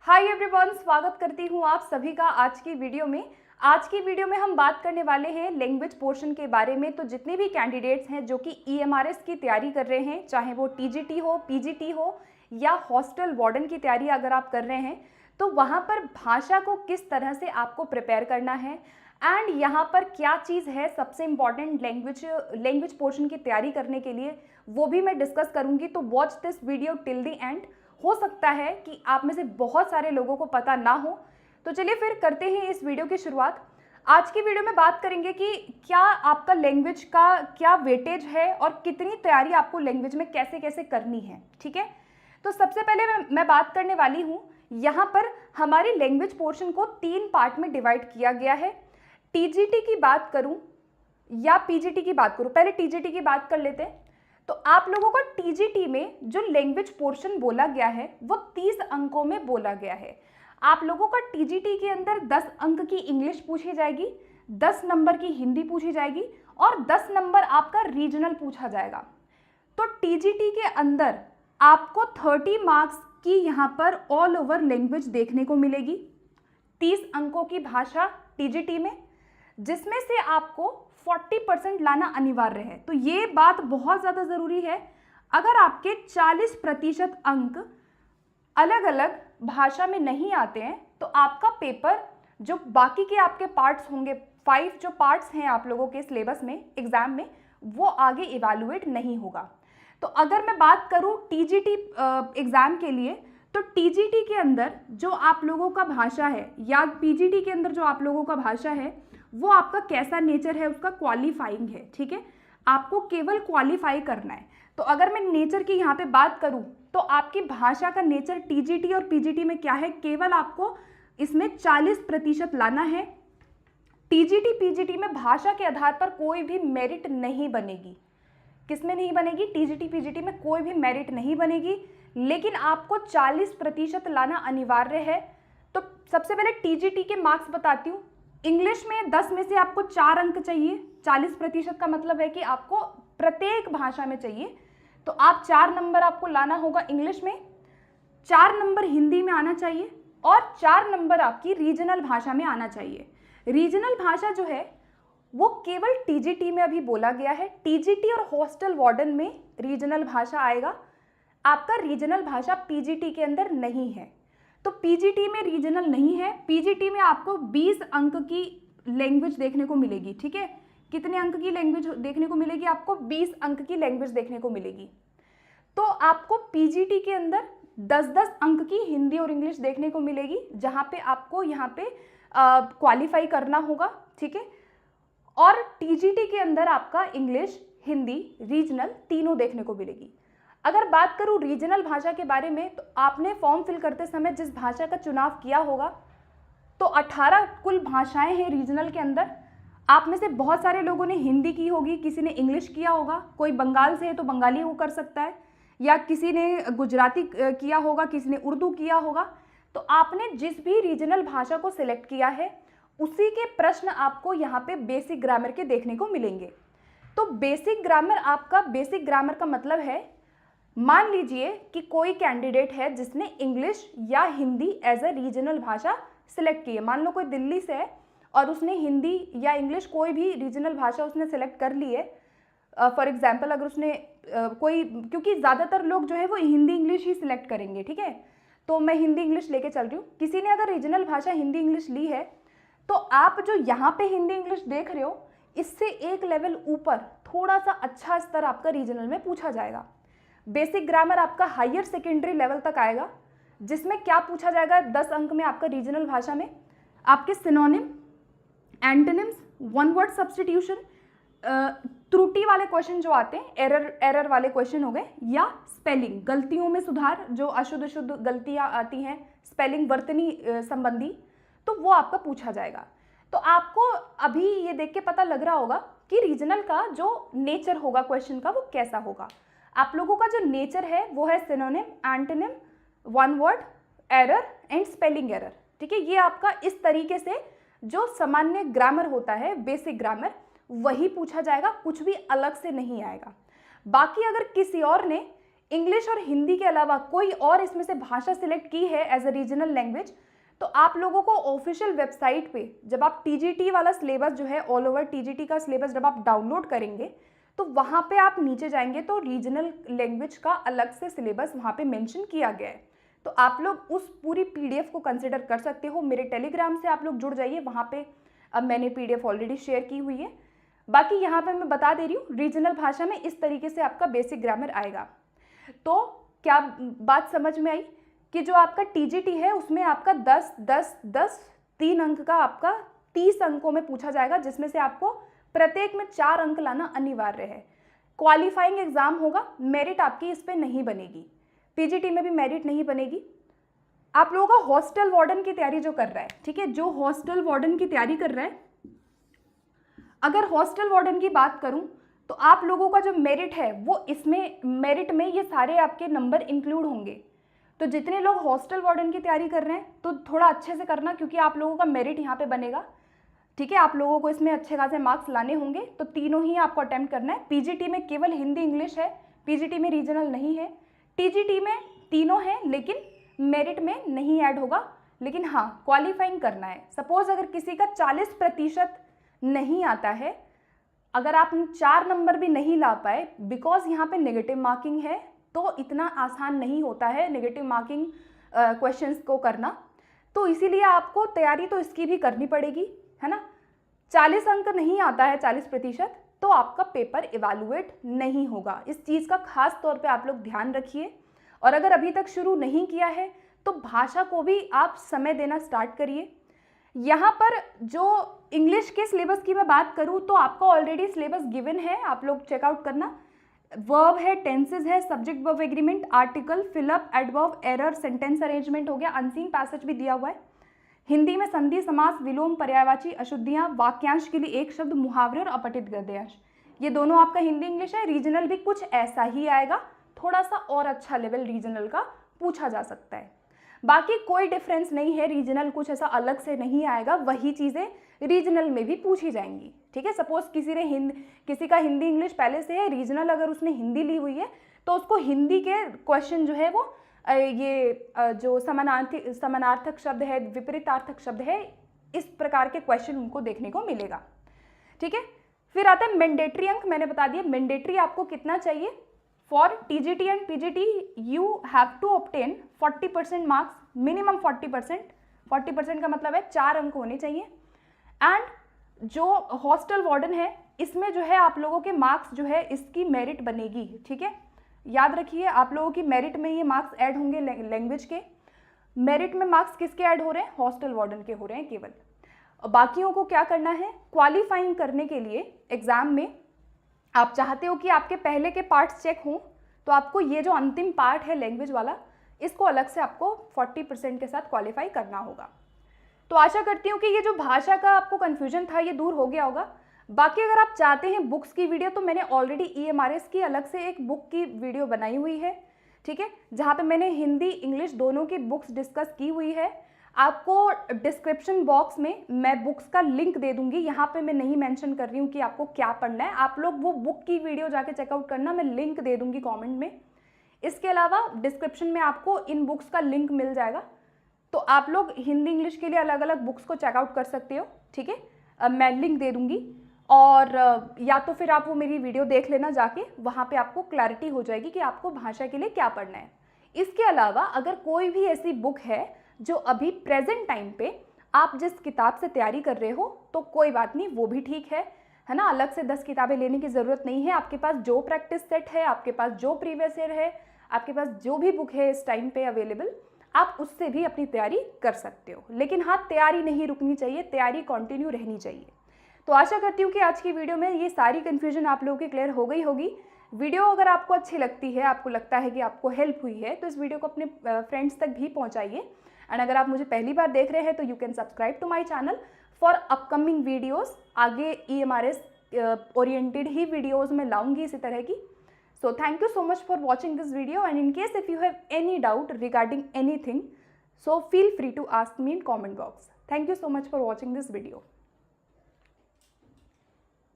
Hi everyone, स्वागत करती हूँ आप सभी का आज की वीडियो में। आज की वीडियो में हम बात करने वाले हैं लैंग्वेज पोर्शन के बारे में। तो जितने भी कैंडिडेट्स हैं जो कि EMRS की तैयारी कर रहे हैं, चाहे वो TGT हो, PGT हो या हॉस्टल वार्डन की तैयारी अगर आप कर रहे हैं, तो वहाँ पर भाषा को किस तरह से आपको प्रिपेयर करना है एंड यहाँ पर क्या चीज़ है सबसे इम्पॉर्टेंट लैंग्वेज पोर्शन की तैयारी करने के लिए, वो भी मैं डिस्कस करूँगी। तो watch this video till the end. हो सकता है कि आप में से बहुत सारे लोगों को पता ना हो। तो चलिए फिर करते हैं इस वीडियो की शुरुआत। आज की वीडियो में बात करेंगे कि क्या आपका लैंग्वेज का क्या वेटेज है और कितनी तैयारी आपको लैंग्वेज में कैसे कैसे करनी है। ठीक है, तो सबसे पहले मैं बात करने वाली हूँ, यहाँ पर हमारी लैंग्वेज पोर्शन को 3 पार्ट में डिवाइड किया गया है। TGT की बात करूँ या PGT की बात करूँ, पहले TGT की बात कर लेते हैं। तो आप लोगों को TGT में जो लैंग्वेज पोर्शन बोला गया है वो 30 अंकों में बोला गया है। आप लोगों का TGT के अंदर 10 अंक की इंग्लिश पूछी जाएगी, 10 नंबर की हिंदी पूछी जाएगी और 10 नंबर आपका रीजनल पूछा जाएगा। तो TGT के अंदर आपको 30 मार्क्स की यहाँ पर ऑल ओवर लैंग्वेज देखने को मिलेगी, 30 अंकों की भाषा TGT में, जिसमें से आपको 40% लाना अनिवार्य है। तो ये बात बहुत ज़्यादा ज़रूरी है। अगर आपके 40% अंक अलग अलग भाषा में नहीं आते हैं तो आपका पेपर, जो बाकी के आपके पार्ट्स होंगे, 5 जो पार्ट्स हैं आप लोगों के सिलेबस में एग्ज़ाम में, वो आगे इवैल्यूएट नहीं होगा। तो अगर मैं बात करूँ TGT एग्ज़ाम के लिए, तो TGT के अंदर जो आप लोगों का भाषा है या PGT के अंदर जो आप लोगों का भाषा है, वो आपका कैसा नेचर है, उसका क्वालिफाइंग है। ठीक है, आपको केवल क्वालिफाई करना है। तो अगर मैं नेचर की यहाँ पे बात करूँ तो आपकी भाषा का नेचर TGT और PGT में क्या है, केवल आपको इसमें 40% लाना है। TGT PGT में भाषा के आधार पर कोई भी मेरिट नहीं बनेगी। किसमें नहीं बनेगी? TGT PGT में कोई भी मेरिट नहीं बनेगी, लेकिन आपको 40% लाना अनिवार्य है। तो सबसे पहले TGT के मार्क्स बताती हूँ। इंग्लिश में 10 में से आपको 4 अंक चाहिए। 40% का मतलब है कि आपको प्रत्येक भाषा में चाहिए, तो आप 4 नंबर आपको लाना होगा इंग्लिश में, 4 नंबर हिंदी में आना चाहिए और 4 नंबर आपकी रीजनल भाषा में आना चाहिए। रीजनल भाषा जो है वो केवल TGT में अभी बोला गया है। TGT और हॉस्टल वार्डन में रीजनल भाषा आएगा, आपका रीजनल भाषा PGT के अंदर नहीं है। तो PGT में रीजनल नहीं है। PGT में आपको 20 अंक की लैंग्वेज देखने को मिलेगी। ठीक है, कितने अंक की लैंग्वेज देखने को मिलेगी? आपको 20 अंक की लैंग्वेज देखने को मिलेगी। तो आपको PGT के अंदर 10-10 अंक की हिंदी और इंग्लिश देखने को मिलेगी, जहाँ पे आपको यहाँ पे क्वालिफाई करना होगा। ठीक है, और TGT के अंदर आपका इंग्लिश, हिंदी, रीजनल तीनों देखने को मिलेगी। अगर बात करूँ रीजनल भाषा के बारे में, तो आपने फॉर्म फिल करते समय जिस भाषा का चुनाव किया होगा, तो 18 कुल भाषाएं हैं रीजनल के अंदर। आप में से बहुत सारे लोगों ने हिंदी की होगी, किसी ने इंग्लिश किया होगा, कोई बंगाल से है तो बंगाली वो कर सकता है, या किसी ने गुजराती किया होगा, किसी ने उर्दू किया होगा। तो आपने जिस भी रीजनल भाषा को सिलेक्ट किया है, उसी के प्रश्न आपको यहाँ पे बेसिक ग्रामर के देखने को मिलेंगे। तो बेसिक ग्रामर, आपका बेसिक ग्रामर का मतलब है, मान लीजिए कि कोई कैंडिडेट है जिसने इंग्लिश या हिंदी एज अ रीजनल भाषा सिलेक्ट की है। मान लो कोई दिल्ली से है और उसने हिंदी या इंग्लिश कोई भी रीजनल भाषा उसने सेलेक्ट कर ली है। फॉर एग्जांपल, अगर उसने कोई, क्योंकि ज़्यादातर लोग जो है वो हिंदी इंग्लिश ही सिलेक्ट करेंगे। ठीक है, तो मैं हिंदी इंग्लिश लेके चल रही हूँ। किसी ने अगर रीजनल भाषा हिंदी इंग्लिश ली है, तो आप जो यहाँ पे हिंदी इंग्लिश देख रहे हो, इससे एक लेवल ऊपर थोड़ा सा अच्छा स्तर आपका रीजनल में पूछा जाएगा। बेसिक ग्रामर आपका हायर सेकेंडरी लेवल तक आएगा, जिसमें क्या पूछा जाएगा 10 अंक में आपका रीजनल भाषा में, आपके synonym, antonyms, one word substitution, त्रुटि वाले क्वेश्चन जो आते हैं, एरर वाले क्वेश्चन हो गए, या स्पेलिंग, गलतियों में सुधार, जो अशुद्ध शुद्ध गलतियां आती हैं स्पेलिंग वर्तनी संबंधी, तो वो आपका पूछा जाएगा। तो आपको अभी ये देख के पता लग रहा होगा कि रीजनल का जो नेचर होगा क्वेश्चन का, वो कैसा होगा। आप लोगों का जो नेचर है वो है synonym, antonym, one word, error and spelling error. ठीक है, ये आपका इस तरीके से जो सामान्य ग्रामर होता है, बेसिक ग्रामर, वही पूछा जाएगा, कुछ भी अलग से नहीं आएगा। बाकी अगर किसी और ने इंग्लिश और हिंदी के अलावा कोई और इसमें से भाषा सिलेक्ट की है एज अ रीजनल लैंग्वेज, तो आप लोगों को ऑफिशियल वेबसाइट पे जब आप टीजीटी वाला सिलेबस जो है, ऑल ओवर टीजीटी का सिलेबस जब आप डाउनलोड करेंगे तो वहाँ पे आप नीचे जाएंगे तो रीजनल लैंग्वेज का अलग से सिलेबस वहाँ पे मेंशन किया गया है। तो आप लोग उस पूरी पीडीएफ को कंसिडर कर सकते हो। मेरे टेलीग्राम से आप लोग जुड़ जाइए, वहाँ पे अब मैंने पीडीएफ ऑलरेडी शेयर की हुई है। बाकी यहाँ पे मैं बता दे रही हूँ, रीजनल भाषा में इस तरीके से आपका बेसिक ग्रामर आएगा। तो क्या बात समझ में आई कि जो आपका टीजीटी है उसमें आपका 10 10 10 3 अंक का आपका 30 अंकों में पूछा जाएगा, जिसमें से आपको प्रत्येक में 4 अंक लाना अनिवार्य है। क्वालिफाइंग एग्जाम होगा, मेरिट आपकी इस पर नहीं बनेगी, पीजीटी में भी मेरिट नहीं बनेगी। आप लोगों का हॉस्टल वार्डन की तैयारी जो कर रहा है, ठीक है, जो हॉस्टल वार्डन की तैयारी कर रहा है, अगर हॉस्टल वार्डन की बात करूं तो आप लोगों का जो मेरिट है वो इसमें मेरिट में ये सारे आपके नंबर इंक्लूड होंगे। तो जितने लोग हॉस्टल वार्डन की तैयारी कर रहे हैं तो थोड़ा अच्छे से करना, क्योंकि आप लोगों का मेरिट यहाँ पे बनेगा, ठीक है। आप लोगों को इसमें अच्छे खासे मार्क्स लाने होंगे, तो तीनों ही आपको अटेम्प्ट करना है। पीजीटी में केवल हिंदी इंग्लिश है, पीजीटी में रीजनल नहीं है। टीजीटी में तीनों हैं लेकिन मेरिट में नहीं ऐड होगा, लेकिन हाँ क्वालिफाइंग करना है। सपोज अगर किसी का 40% नहीं आता है, अगर आप 4 नंबर भी नहीं ला पाए, बिकॉज यहाँ पे नेगेटिव मार्किंग है, तो इतना आसान नहीं होता है नेगेटिव मार्किंग क्वेश्चंस को करना। तो इसीलिए आपको तैयारी तो इसकी भी करनी पड़ेगी, है ना। 40 अंक नहीं आता है 40%, तो आपका पेपर इवैल्यूएट नहीं होगा। इस चीज़ का खास तौर पे आप लोग ध्यान रखिए। और अगर अभी तक शुरू नहीं किया है तो भाषा को भी आप समय देना स्टार्ट करिए। यहाँ पर जो इंग्लिश के सिलेबस की मैं बात करूँ तो आपका ऑलरेडी सिलेबस गिवन है, आप लोग चेकआउट करना। वर्ब है, टेंसेज है, subject verb agreement, article, fill up, adverb, error, sentence arrangement हो गया, अनसीन पैसेज भी दिया हुआ है। हिंदी में संधि, समास, विलोम, पर्यायवाची, अशुद्धियाँ, वाक्यांश के लिए एक शब्द, मुहावरे और अपठित गद्यांश, ये दोनों आपका हिंदी इंग्लिश है। रीजनल भी कुछ ऐसा ही आएगा, थोड़ा सा और अच्छा लेवल रीजनल का पूछा जा सकता है। बाकी कोई डिफरेंस नहीं है, रीजनल कुछ ऐसा अलग से नहीं आएगा, वही चीज़ें रीजनल में भी पूछी जाएंगी, ठीक है। सपोज किसी का हिंदी इंग्लिश पहले से है, रीजनल अगर उसने हिंदी ली हुई है तो उसको हिंदी के क्वेश्चन जो है वो जो समानार्थक शब्द है, विपरीतार्थक शब्द है, इस प्रकार के क्वेश्चन उनको देखने को मिलेगा, ठीक है। फिर आता है मैंडेटरी अंक। मैंने बता दिया मैंडेटरी आपको कितना चाहिए। For TGT and PGT you have to obtain 40% marks, minimum 40% का मतलब है 4 अंक होने चाहिए। एंड जो हॉस्टल वार्डन है इसमें जो है आप लोगों के मार्क्स जो है इसकी मेरिट बनेगी, ठीक है। याद रखिए आप लोगों की मेरिट में ये मार्क्स ऐड होंगे, लैंग्वेज के मेरिट में मार्क्स किसके ऐड हो रहे हैं, हॉस्टल वार्डन के हो रहे हैं केवल। बाकियों को क्या करना है, क्वालिफाइंग करने के लिए एग्जाम में आप चाहते हो कि आपके पहले के पार्ट्स चेक हों, तो आपको ये जो अंतिम पार्ट है लैंग्वेज वाला, इसको अलग से आपको 40% के साथ क्वालिफाई करना होगा। तो आशा करती हूँ कि ये जो भाषा का आपको कन्फ्यूजन था ये दूर हो गया होगा। बाकी अगर आप चाहते हैं बुक्स की वीडियो, तो मैंने ऑलरेडी EMRS की अलग से एक बुक की वीडियो बनाई हुई है, ठीक है, जहाँ पे मैंने हिंदी इंग्लिश दोनों की बुक्स डिस्कस की हुई है। आपको डिस्क्रिप्शन बॉक्स में मैं बुक्स का लिंक दे दूंगी, यहाँ पे मैं नहीं मेंशन कर रही हूँ कि आपको क्या पढ़ना है, आप लोग वो बुक की वीडियो जाके चेकआउट करना, मैं लिंक दे दूंगी कमेंट में। इसके अलावा डिस्क्रिप्शन में आपको इन बुक्स का लिंक मिल जाएगा, तो आप लोग हिंदी इंग्लिश के लिए अलग अलग बुक्स को चेकआउट कर सकते हो, ठीक है। मैं लिंक दे दूंगी, और या तो फिर आप वो मेरी वीडियो देख लेना जाके, वहाँ पे आपको क्लैरिटी हो जाएगी कि आपको भाषा के लिए क्या पढ़ना है। इसके अलावा अगर कोई भी ऐसी बुक है जो अभी प्रेजेंट टाइम पे आप जिस किताब से तैयारी कर रहे हो, तो कोई बात नहीं, वो भी ठीक है ना। अलग से 10 किताबें लेने की ज़रूरत नहीं है। आपके पास जो प्रैक्टिस सेट है, आपके पास जो प्रीवियस ईयर है, आपके पास जो भी बुक है इस टाइम पे अवेलेबल, आप उससे भी अपनी तैयारी कर सकते हो। लेकिन हाँ, तैयारी नहीं रुकनी चाहिए, तैयारी कंटिन्यू रहनी चाहिए। तो आशा करती हूँ कि आज की वीडियो में ये सारी कन्फ्यूजन आप लोगों की क्लियर हो गई होगी। वीडियो अगर आपको अच्छी लगती है, आपको लगता है कि आपको हेल्प हुई है, तो इस वीडियो को अपने फ्रेंड्स तक भी पहुँचाइए। एंड अगर आप मुझे पहली बार देख रहे हैं तो you can subscribe to my channel for upcoming videos. आगे EMRS ओरिएंटेड ही वीडियोस में लाऊंगी इसी तरह की। So thank you so much for watching this video, and in case if you have any doubt regarding anything, so feel free to ask me in comment box. Thank you so much for watching this video.